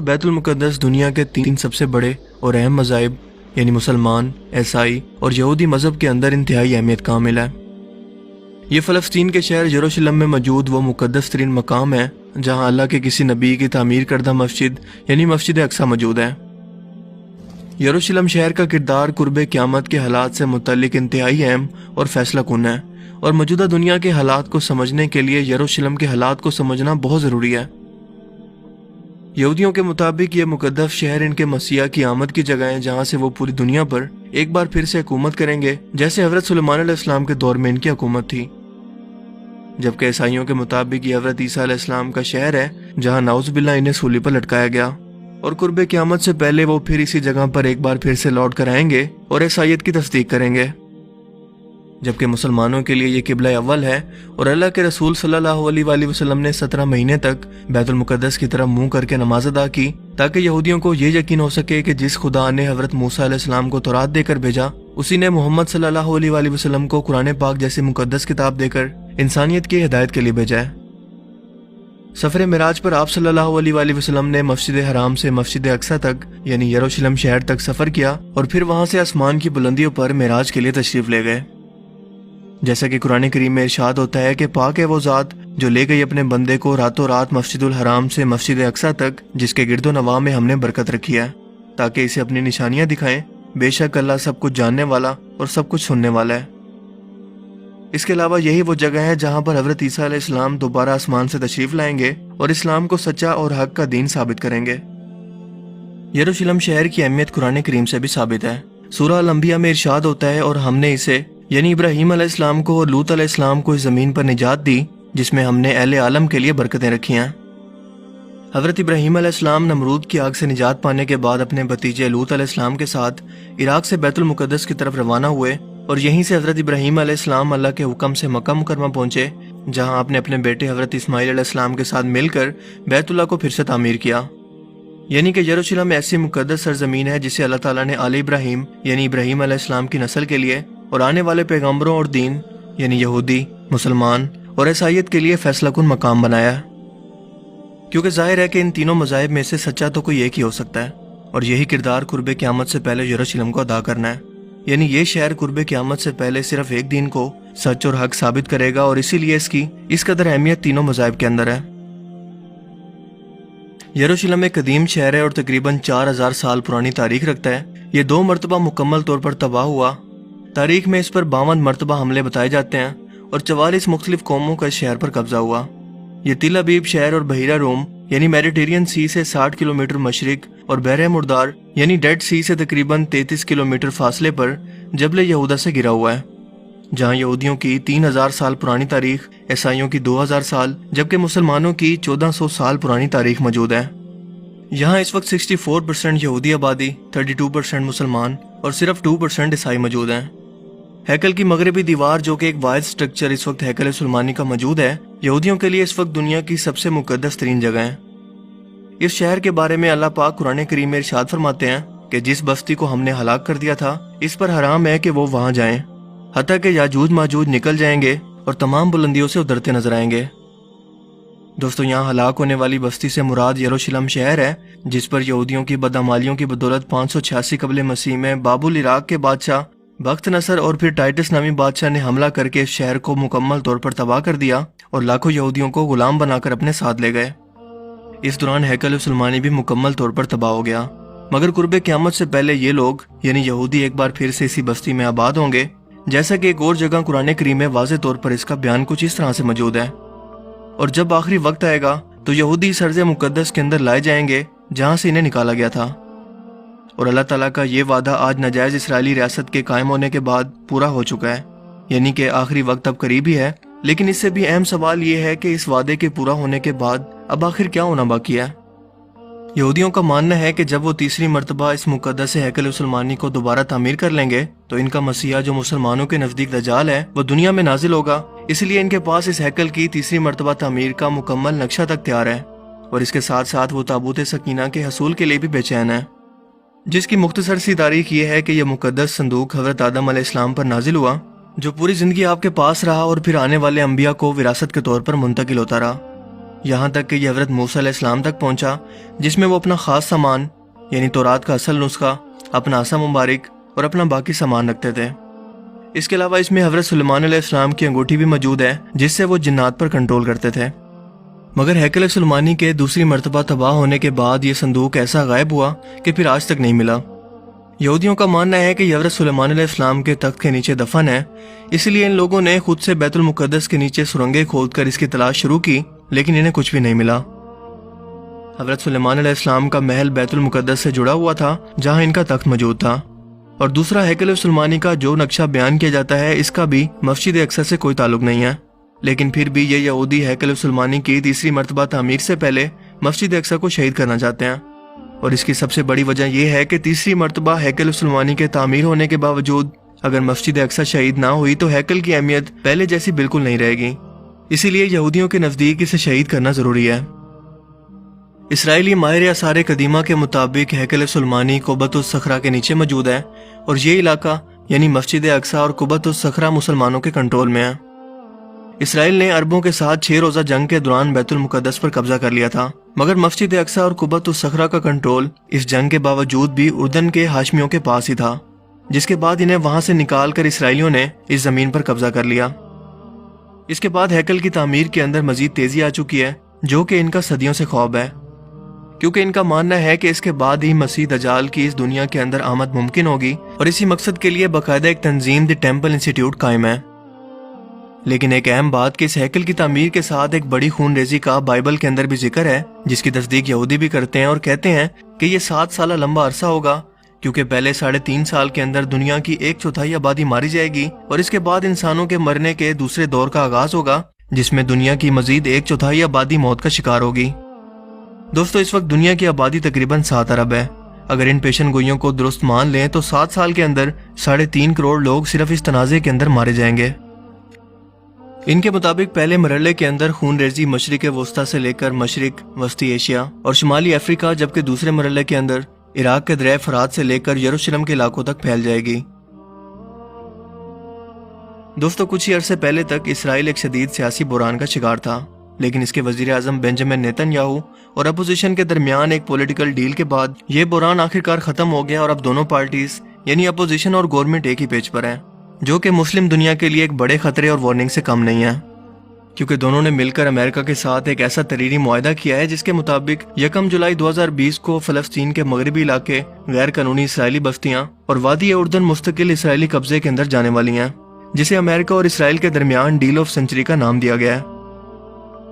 بیت المقدس دنیا کے 3 سب سے بڑے اور اہم مذاہب یعنی مسلمان، عیسائی اور یہودی مذہب کے اندر انتہائی اہمیت کا حامل ہے۔ یہ فلسطین کے شہر یروشلم میں موجود وہ مقدس ترین مقام ہے جہاں اللہ کے کسی نبی کی تعمیر کردہ مسجد یعنی مسجد اقصی موجود ہے۔ یروشلم شہر کا کردار قرب قیامت کے حالات سے متعلق انتہائی اہم اور فیصلہ کن ہے، اور موجودہ دنیا کے حالات کو سمجھنے کے لیے یروشلم کے حالات کو سمجھنا بہت ضروری ہے۔ یہودیوں کے مطابق یہ مقدس شہر ان کے مسیح کی آمد کی جگہ ہے جہاں سے وہ پوری دنیا پر ایک بار پھر سے حکومت کریں گے، جیسے حضرت سلیمان علیہ السلام کے دور میں ان کی حکومت تھی۔ جبکہ عیسائیوں کے مطابق یہ حضرت عیسیٰ علیہ السلام کا شہر ہے جہاں نعوذ باللہ انہیں سولی پر لٹکایا گیا، اور قرب قیامت سے پہلے وہ پھر اسی جگہ پر ایک بار پھر سے لوٹ کر آئیں گے اور عیسائیت کی تصدیق کریں گے۔ جبکہ مسلمانوں کے لیے یہ قبلہ اول ہے، اور اللہ کے رسول صلی اللہ علیہ وآلہ وسلم نے 17 مہینے تک بیت المقدس کی طرف منہ کر کے نماز ادا کی تاکہ یہودیوں کو یہ یقین ہو سکے کہ جس خدا نے حضرت موسیٰ علیہ السلام کو تورات دے کر بھیجا، اسی نے محمد صلی اللہ علیہ وآلہ وسلم کو قرآن پاک جیسی مقدس کتاب دے کر انسانیت کی ہدایت کے لیے بھیجا ہے۔ سفر معراج پر آپ صلی اللہ علیہ وآلہ وسلم نے مسجد حرام سے مسجد اقصی تک یعنی یروشلم شہر تک سفر کیا، اور پھر وہاں سے آسمان کی بلندیوں پر معراج کے لیے تشریف لے گئے۔ جیسا کہ قرآن کریم میں ارشاد ہوتا ہے کہ پاک ہے وہ ذات جو لے گئی اپنے بندے کو راتوں رات مسجد الحرام سے مسجد اقصی تک، جس کے گرد و نواح میں ہم نے برکت رکھی ہے تاکہ اسے اپنی نشانیاں دکھائیں۔ بے شک اللہ سب کچھ جاننے والا اور سب کچھ سننے والا ہے۔ اس کے علاوہ یہی وہ جگہ ہے جہاں پر حضرت عیسیٰ علیہ السلام دوبارہ آسمان سے تشریف لائیں گے اور اسلام کو سچا اور حق کا دین ثابت کریں گے۔ یروشلم شہر کی اہمیت قرآن کریم سے بھی ثابت ہے۔ سورہ الانبیاء میں ارشاد ہوتا ہے، اور ہم نے اسے یعنی ابراہیم علیہ السلام کو اور لوط علیہ السلام کو اس زمین پر نجات دی جس میں ہم نے اہل عالم کے لیے برکتیں رکھی ہیں۔ حضرت ابراہیم علیہ السلام نمرود کی آگ سے نجات پانے کے بعد اپنے بھتیجے لوط علیہ السلام کے ساتھ عراق سے بیت المقدس کی طرف روانہ ہوئے، اور یہیں سے حضرت ابراہیم علیہ السلام اللہ کے حکم سے مکہ مکرمہ پہنچے، جہاں آپ نے اپنے بیٹے حضرت اسماعیل علیہ السلام کے ساتھ مل کر بیت اللہ کو پھر سے تعمیر کیا۔ یعنی کہ یروشلم ایسی مقدس سرزمین ہے جسے اللہ تعالیٰ نے آل ابراہیم یعنی ابراہیم علیہ السلام کی نسل کے لیے اور آنے والے پیغمبروں اور دین یعنی یہودی، مسلمان اور عیسائیت کے لیے فیصلہ کن مقام بنایا ہے، کیونکہ ظاہر ہے کہ ان تینوں مذاہب میں سے سچا تو کوئی ایک ہی ہو سکتا ہے، اور یہی کردار قرب قیامت سے پہلے یروشلم کو ادا کرنا ہے۔ یعنی یہ شہر قرب قیامت سے پہلے صرف ایک دین کو سچ اور حق ثابت کرے گا، اور اسی لیے اس قدر اہمیت تینوں مذاہب کے اندر ہے۔ یروشلم ایک قدیم شہر ہے اور تقریباً 4000 سال پرانی تاریخ رکھتا ہے۔ یہ 2 مرتبہ مکمل طور پر تباہ ہوا۔ تاریخ میں اس پر 52 مرتبہ حملے بتائے جاتے ہیں، اور 44 مختلف قوموں کا اس شہر پر قبضہ ہوا۔ یہ تل ابیب شہر اور بحیرہ روم یعنی میڈیٹرین سی سے 60 کلومیٹر مشرق اور بحر مردار یعنی ڈیڈ سی سے تقریباً 33 کلومیٹر فاصلے پر جبل یہودا سے گرا ہوا ہے، جہاں یہودیوں کی 3000 سال پرانی تاریخ، عیسائیوں کی 2000 سال، جبکہ مسلمانوں کی 1400 سال پرانی تاریخ موجود ہے۔ یہاں اس وقت 64% یہودی آبادی، 32% مسلمان اور صرف 2% عیسائی موجود ہیں۔ ہیکل کی مغربی دیوار جو کہ ایک واحد سٹرکچر اس وقت ہیکل سلیمانی کا موجود ہے، یہودیوں کے لیے اس وقت دنیا کی سب سے مقدس ترین جگہ ہے۔ اس شہر کے بارے میں اللہ پاک قرآن کریم میں ارشاد فرماتے ہیں کہ جس بستی کو ہم نے ہلاک کر دیا تھا اس پر حرام ہے کہ وہ وہاں جائیں، حتیٰ کہ یاجوج ماجوج نکل جائیں گے اور تمام بلندیوں سے اترتے نظر آئیں گے۔ دوستو، یہاں ہلاک ہونے والی بستی سے مراد یروشلم شہر ہے، جس پر یہودیوں کی بدعمالیوں کی بدولت 586 قبل مسیح میں بابل عراق کے بادشاہ بخت نصر اور پھر ٹائٹس نامی بادشاہ نے حملہ کر کے اس شہر کو مکمل طور پر تباہ کر دیا اور لاکھوں یہودیوں کو غلام بنا کر اپنے ساتھ لے گئے۔ اس دوران ہیکل سلیمانی بھی مکمل طور پر تباہ ہو گیا، مگر قرب قیامت سے پہلے یہ لوگ یعنی یہودی ایک بار پھر سے اسی بستی میں آباد ہوں گے، جیسا کہ ایک اور جگہ قرآن کریم میں واضح طور پر اس کا بیان کچھ اس طرح سے موجود ہے۔ اور جب آخری وقت آئے گا تو یہودی سرز مقدس کے اندر لائے جائیں گے جہاں سے انہیں نکالا گیا تھا، اور اللہ تعالیٰ کا یہ وعدہ آج ناجائز اسرائیلی ریاست کے قائم ہونے کے بعد پورا ہو چکا ہے، یعنی کہ آخری وقت اب قریب ہی ہے۔ لیکن اس سے بھی اہم سوال یہ ہے کہ اس وعدے کے پورا ہونے کے بعد اب آخر کیا ہونا باقی ہے؟ یہودیوں کا ماننا ہے کہ جب وہ تیسری مرتبہ اس مقدس ہیکل سلیمانی کو دوبارہ تعمیر کر لیں گے تو ان کا مسیحا جو مسلمانوں کے نزدیک دجال ہے وہ دنیا میں نازل ہوگا، اس لیے ان کے پاس اس ہیکل کی تیسری مرتبہ تعمیر کا مکمل نقشہ تک تیار ہے، اور اس کے ساتھ ساتھ وہ تابوت سکینہ کے حصول کے لیے بھی بے چین ہے، جس کی مختصر سی تاریخ یہ ہے کہ یہ مقدس صندوق حضرت آدم علیہ السلام پر نازل ہوا، جو پوری زندگی آپ کے پاس رہا اور پھر آنے والے انبیاء کو وراثت کے طور پر منتقل ہوتا رہا۔ یہاں تک کہ یہ حضرت موسیٰ علیہ السلام تک پہنچا، جس میں وہ اپنا خاص سامان یعنی تورات کا اصل نسخہ، اپنا عصا مبارک اور اپنا باقی سامان رکھتے تھے۔ اس کے علاوہ اس میں حضرت سلیمان علیہ السلام کی انگوٹھی بھی موجود ہے، جس سے وہ جنات پر کنٹرول کرتے تھے۔ مگر ہیکل سلیمانی کے دوسری مرتبہ تباہ ہونے کے بعد یہ صندوق ایسا غائب ہوا کہ پھر آج تک نہیں ملا۔ یہودیوں کا ماننا ہے کہ یہ حضرت سلیمان علیہ السلام کے تخت کے نیچے دفن ہے، اس لیے ان لوگوں نے خود سے بیت المقدس کے نیچے سرنگیں کھود کر اس کی تلاش شروع کی، لیکن انہیں کچھ بھی نہیں ملا۔ حضرت سلیمان علیہ السلام کا محل بیت المقدس سے جڑا ہوا تھا، جہاں ان کا تخت موجود تھا، اور دوسرا ہیکل سلیمانی کا جو نقشہ بیان کیا جاتا ہے، اس کا بھی مسجد اقصی سے کوئی تعلق نہیں ہے۔ لیکن پھر بھی یہ یہودی ہیکل سلیمانی کی تیسری مرتبہ تعمیر سے پہلے مسجد اقصی کو شہید کرنا چاہتے ہیں، اور اس کی سب سے بڑی وجہ یہ ہے کہ تیسری مرتبہ ہیکل سلیمانی کے تعمیر ہونے کے باوجود اگر مسجد اقصی شہید نہ ہوئی تو ہیکل کی اہمیت پہلے جیسی بالکل نہیں رہے گی، اسی لیے یہودیوں کے نزدیک اسے شہید کرنا ضروری ہے۔ اسرائیلی ماہر آثار قدیمہ کے مطابق ہیکل سلیمانی قبۃ الصخرہ کے نیچے موجود ہے، اور یہ علاقہ یعنی مسجد اقصی اور قبۃ الصخرہ مسلمانوں کے کنٹرول میں ہے۔ اسرائیل نے عربوں کے ساتھ 6 روزہ جنگ کے دوران بیت المقدس پر قبضہ کر لیا تھا، مگر مسجد اقصی اور قبۃ الصخرہ کا کنٹرول اس جنگ کے باوجود بھی اردن کے ہاشمیوں کے پاس ہی تھا، جس کے بعد انہیں وہاں سے نکال کر اسرائیلیوں نے اس زمین پر قبضہ کر لیا۔ اس کے بعد ہیکل کی تعمیر کے اندر مزید تیزی آ چکی ہے، جو کہ ان کا صدیوں سے خواب ہے، کیونکہ ان کا ماننا ہے کہ اس کے بعد ہی مسیح دجال کی اس دنیا کے اندر آمد ممکن ہوگی، اور اسی مقصد کے لیے باقاعدہ ایک تنظیم دی ٹیمپل انسٹیٹیوٹ قائم ہے۔ لیکن ایک اہم بات کہ اس ہیکل کی تعمیر کے ساتھ ایک بڑی خون ریزی کا بائبل کے اندر بھی ذکر ہے، جس کی تصدیق یہودی بھی کرتے ہیں اور کہتے ہیں کہ یہ 7 سالہ لمبا عرصہ ہوگا، کیونکہ پہلے 3.5 سال کے اندر دنیا کی 1/4 آبادی ماری جائے گی، اور اس کے بعد انسانوں کے مرنے کے دوسرے دور کا آغاز ہوگا، جس میں دنیا کی مزید 1/4 آبادی موت کا شکار ہوگی۔ دوستو، اس وقت دنیا کی آبادی تقریباً 7 ارب ہے۔ اگر ان پیشن گوئیوں کو درست مان لیں تو 7 سال کے اندر 3.5 کروڑ لوگ صرف اس تنازع کے اندر مارے جائیں گے۔ ان کے مطابق پہلے مرحلے کے اندر خون ریزی مشرق وسطی سے لے کر مشرق وسطی ایشیا اور شمالی افریقہ، جبکہ دوسرے مرحلے کے اندر عراق کے دریائے فرات سے لے کر یروشلم کے علاقوں تک پھیل جائے گی۔ دوستو، کچھ ہی عرصے پہلے تک اسرائیل ایک شدید سیاسی بحران کا شکار تھا، لیکن اس کے وزیر اعظم بنجامن نیتن یاہو اور اپوزیشن کے درمیان ایک پولیٹیکل ڈیل کے بعد یہ بحران آخرکار ختم ہو گیا، اور اب دونوں پارٹیز یعنی اپوزیشن اور گورنمنٹ ایک ہی پیج پر ہیں، جو کہ مسلم دنیا کے لیے ایک بڑے خطرے اور وارننگ سے کم نہیں ہے، کیونکہ دونوں نے مل کر امریکہ کے ساتھ ایک ایسا تحریری معاہدہ کیا ہے جس کے مطابق 1 جولائی 2020 کو فلسطین کے مغربی علاقے غیر قانونی اسرائیلی بستیاں اور وادی اردن مستقل اسرائیلی قبضے کے اندر جانے والی ہیں، جسے امریکہ اور اسرائیل کے درمیان ڈیل آف سینچری کا نام دیا گیا ہے۔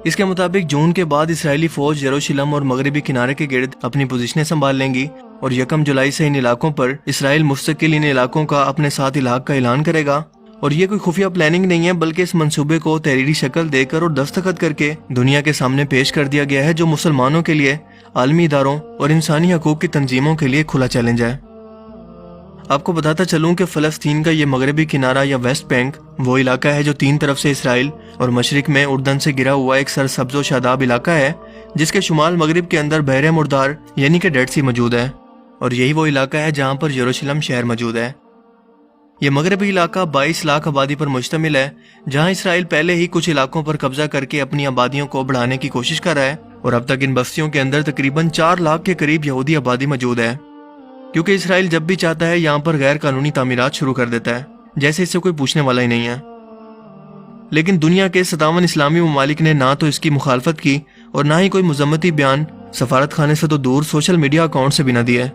اس کے مطابق جون کے بعد اسرائیلی فوج یروشلم اور مغربی کنارے کے گرد اپنی پوزیشنیں سنبھال لیں گی، اور 1 جولائی سے ان علاقوں پر اسرائیل مستقل ان علاقوں کا اپنے ساتھ الحاق کا اعلان کرے گا، اور یہ کوئی خفیہ پلاننگ نہیں ہے، بلکہ اس منصوبے کو تحریری شکل دے کر اور دستخط کر کے دنیا کے سامنے پیش کر دیا گیا ہے، جو مسلمانوں کے لیے، عالمی اداروں اور انسانی حقوق کی تنظیموں کے لیے کھلا چیلنج ہے۔ آپ کو بتاتا چلوں کہ فلسطین کا یہ مغربی کنارہ یا ویسٹ بینک وہ علاقہ ہے جو 3 طرف سے اسرائیل اور مشرق میں اردن سے گرا ہوا ایک سرسبز و شاداب علاقہ ہے، جس کے شمال مغرب کے اندر بحر مردار یعنی کہ ڈیڈ سی موجود ہے، اور یہی وہ علاقہ ہے جہاں پر یروشلم شہر موجود ہے۔ یہ مغربی علاقہ 22 لاکھ آبادی پر مشتمل ہے، جہاں اسرائیل پہلے ہی کچھ علاقوں پر قبضہ کر کے اپنی آبادیوں کو بڑھانے کی کوشش کر رہا ہے، اور اب تک ان بستیوں کے اندر تقریباً 4 لاکھ کے قریب یہودی آبادی موجود ہے، کیونکہ اسرائیل جب بھی چاہتا ہے یہاں پر غیر قانونی تعمیرات شروع کر دیتا ہے، جیسے اس سے کوئی پوچھنے والا ہی نہیں ہے۔ لیکن دنیا کے 57 اسلامی ممالک نے نہ تو اس کی مخالفت کی اور نہ ہی کوئی مذمتی بیان، سفارت خانے سے تو دور سوشل میڈیا اکاؤنٹ سے بھی نہ دیا۔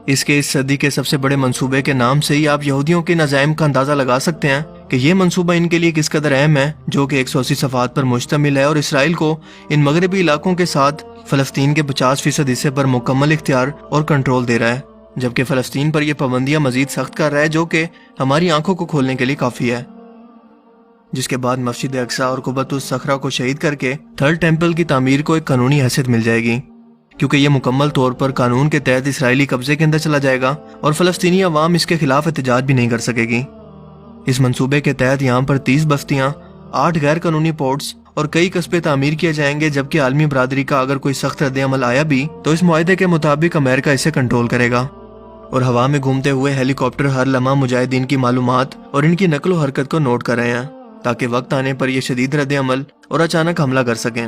اس صدی کے سب سے بڑے منصوبے کے نام سے ہی آپ یہودیوں کے عزائم کا اندازہ لگا سکتے ہیں کہ یہ منصوبہ ان کے لیے کس قدر اہم ہے، جو کہ 180 صفحات پر مشتمل ہے، اور اسرائیل کو ان مغربی علاقوں کے ساتھ فلسطین کے 50% حصے پر مکمل اختیار اور کنٹرول دے رہا ہے، جبکہ فلسطین پر یہ پابندیاں مزید سخت کر رہا ہے، جو کہ ہماری آنکھوں کو کھولنے کے لیے کافی ہے۔ جس کے بعد مسجد اقصی اور قبۃ الصخرہ کو شہید کر کے تھرڈ ٹیمپل کی تعمیر کو ایک قانونی حیثیت مل جائے گی، کیونکہ یہ مکمل طور پر قانون کے تحت اسرائیلی قبضے کے اندر چلا جائے گا، اور فلسطینی عوام اس کے خلاف احتجاج بھی نہیں کر سکے گی۔ اس منصوبے کے تحت یہاں پر 30 بستیاں، 8 غیر قانونی پورٹس اور کئی قصبے تعمیر کیے جائیں گے، جبکہ عالمی برادری کا اگر کوئی سخت رد عمل آیا بھی تو اس معاہدے کے مطابق امریکہ اسے کنٹرول کرے گا، اور ہوا میں گھومتے ہوئے ہیلی کاپٹر ہر لمحہ مجاہدین کی معلومات اور ان کی نقل و حرکت کو نوٹ کر رہے ہیں، تاکہ وقت آنے پر یہ شدید رد عمل اور اچانک حملہ کر سکیں۔